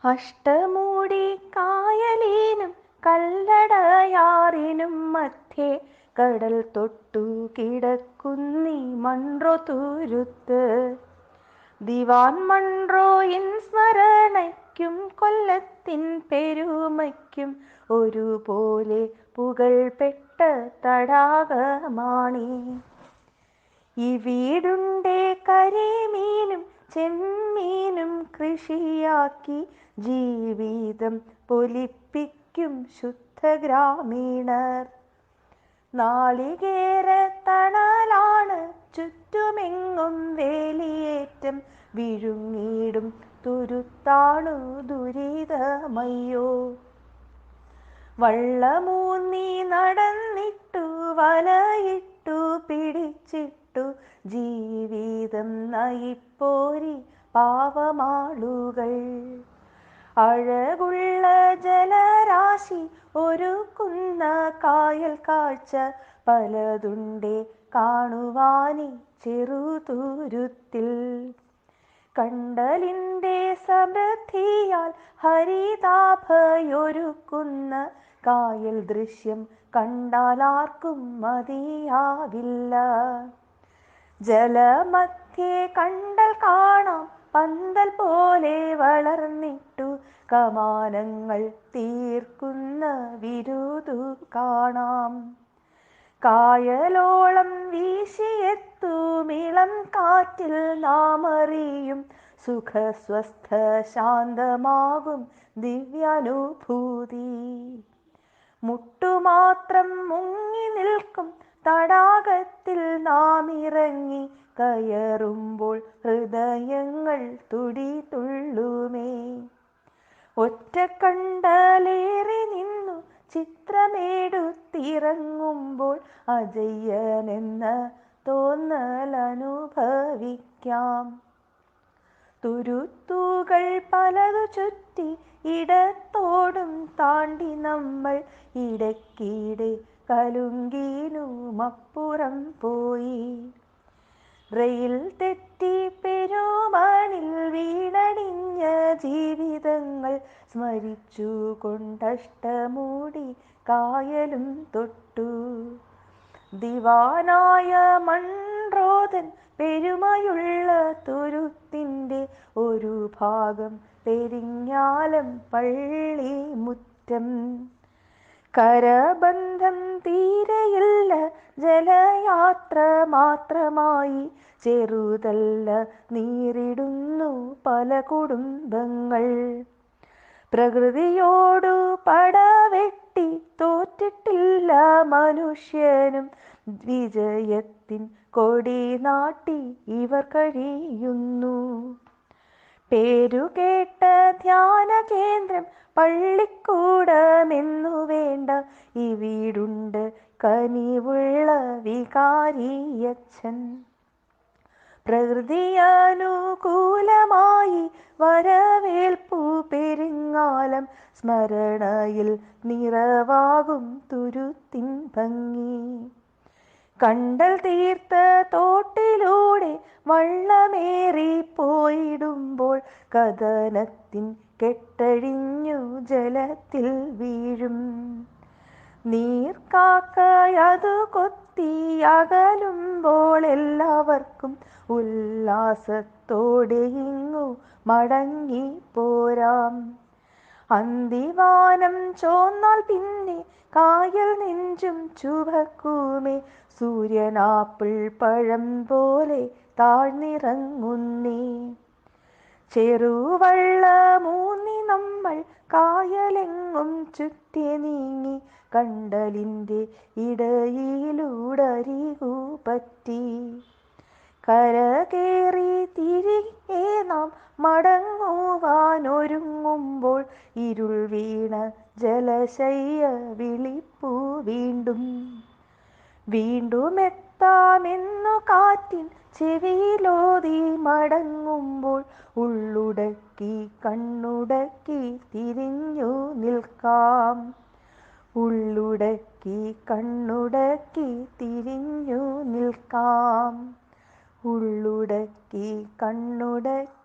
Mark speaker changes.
Speaker 1: അഷ്ടമൂടി കായലിനും കല്ലടയാറിനും മധ്യേ കടൽ തൊട്ടു കിടക്കുന്നീ മൺറോ തുരുത്ത്. ദിവാൻ മൺറോയിൻ സ്മരണയ്ക്കും കൊല്ലത്തിൻ പെരുമയ്ക്കും ഒരുപോലെ പുകൾപ്പെട്ട തടാകമാണി. ഈ വീടുണ്ടേ കരിമീനും ചെമ്മീനും കൃഷിയാക്കി ജീവിതം പൊലിപ്പിക്കും ശുദ്ധ ഗ്രാമീണർ. നാളികേര തണലാണ് ചുറ്റുമെങ്ങും വേലിയേറ്റം വിഴുങ്ങിടും തുരുത്താണു ദുരിതമയ്യോ. വള്ളമൂന്നി നടന്നിട്ടു വലയിട്ടു പിടിച്ചിട്ടു ജീവിതം നയിപ്പോരി പാവമാളുകൾ. അഴകുള്ള ജലരാശി ഒരുക്കുന്ന കായൽ കാഴ്ച പലതുണ്ടേ കാണുവാനി ചെറുതുരുത്തിൽ. കണ്ടലിൻ്റെ സമൃദ്ധിയാൽ ഹരിതാഭയൊരുക്കുന്ന കായൽ ദൃശ്യം കണ്ടാലാർക്കും മതിയാവില്ല. ജലമധ്യേ കണ്ടൽ കാണാം പന്തൽ പോലെ വളർന്നിട്ടു കമാനങ്ങൾ തീർക്കുന്ന വിരുതു കായലോളം വീശിയെത്തുമിളം കാറ്റിൽ നാമറിയും സുഖസ്വസ്ഥ ശാന്തമാകും ദിവ്യാനുഭൂതി. മുട്ടുമാത്രം മുങ്ങി നിൽക്കും തടാകത്തിൽ നാം ഇറങ്ങി കയറുമ്പോൾ ഹൃദയങ്ങൾ തുടി തുള്ളുമേ. ഒറ്റക്കണ്ടലേറി നിന്നു ചിത്രമെടുത്തിറങ്ങുമ്പോൾ അജയ്യനെന്ന തോന്നലനുഭവിക്കാം. തുരുത്തുകൾ പലതു ചുറ്റി ഇടത്തോടും താണ്ടി നമ്മൾ ഇടയ്ക്കിടെ കലുങ്കീനുമപ്പുറം പോയി. റെയിൽ തെറ്റി പെരുമണിൽ വീണടിഞ്ഞ ജീവിതങ്ങൾ സ്മരിച്ചു കൊണ്ടഷ്ടമൂടി കായലും തൊട്ടു. ദിവാനായ മൺറോതൻ പെരുമയുള്ള തുരുത്തിൻ്റെ ഒരു ഭാഗം പെരിങ്ങാലം പള്ളി മുറ്റം. കരബന്ധം തീരെയില്ല, ജലയാത്ര മാത്രമായി ചെറുതല്ല നീറിടുന്നു പല കുടുംബങ്ങൾ. പ്രകൃതിയോടു പടവെട്ടി തോറ്റിട്ടില്ല മനുഷ്യനും, വിജയത്തിൻ കൊടി നാട്ടി ഇവർ കഴിയുന്നു. പേരുകേട്ട ധ്യാന കേന്ദ്രം പള്ളിക്കൂടമെന്നു വേണ്ട, ഈ വീടുണ്ട് കനിവുള്ള വികാരിയച്ഛൻ. പ്രകൃതിയനുകൂലമായി വരവേൽപ്പു പെരിങ്ങാലം, സ്മരണയിൽ നിറവാകും തുരുത്തിൻ ഭംഗി. കണ്ടൽ തീർത്ത തോട്ടിലൂടെ വള്ളമേറി പോയിടുമ്പോൾ കഥനത്തിൻ കെട്ടഴിഞ്ഞു ജലത്തിൽ വീഴും. നീർക്കാക്കയതു കൊത്തി അകലുമ്പോൾ എല്ലാവർക്കും ഉല്ലാസത്തോടെ ഇങ്ങു മടങ്ങി പോരാം. അന്തിവാനം ചോന്നാൽ പിന്നെ കായൽ നെഞ്ചും ചുവക്കുമേ, സൂര്യനാപ്പിൾ പഴം പോലെ താഴ്ന്നിറങ്ങുന്നേ. ചെറുവള്ളമൂന്നി നമ്മൾ കായലെങ്ങും ചുറ്റി നീങ്ങി, കണ്ടലിൻ്റെ ഇടയിലൂടരികു പറ്റി. കരകേറി തിരികെ നാം മടങ്ങുവാനൊരുങ്ങുമ്പോൾ ഇരുൾ വീണ ജലശയ്യ വിളിപ്പു വീണ്ടും. വീണ്ടുമെത്താമെന്നു കാറ്റിൻ ചെവിയിലോതി മടങ്ങുമ്പോൾ ഉള്ളുടക്കി കണ്ണുടക്കി തിരിഞ്ഞു നിൽക്കാം. ഉള്ളുടക്കി കണ്ണുടക്കി തിരിഞ്ഞു നിൽക്കാം. ഉള്ളുടക്കി കണ്ണുടക്കി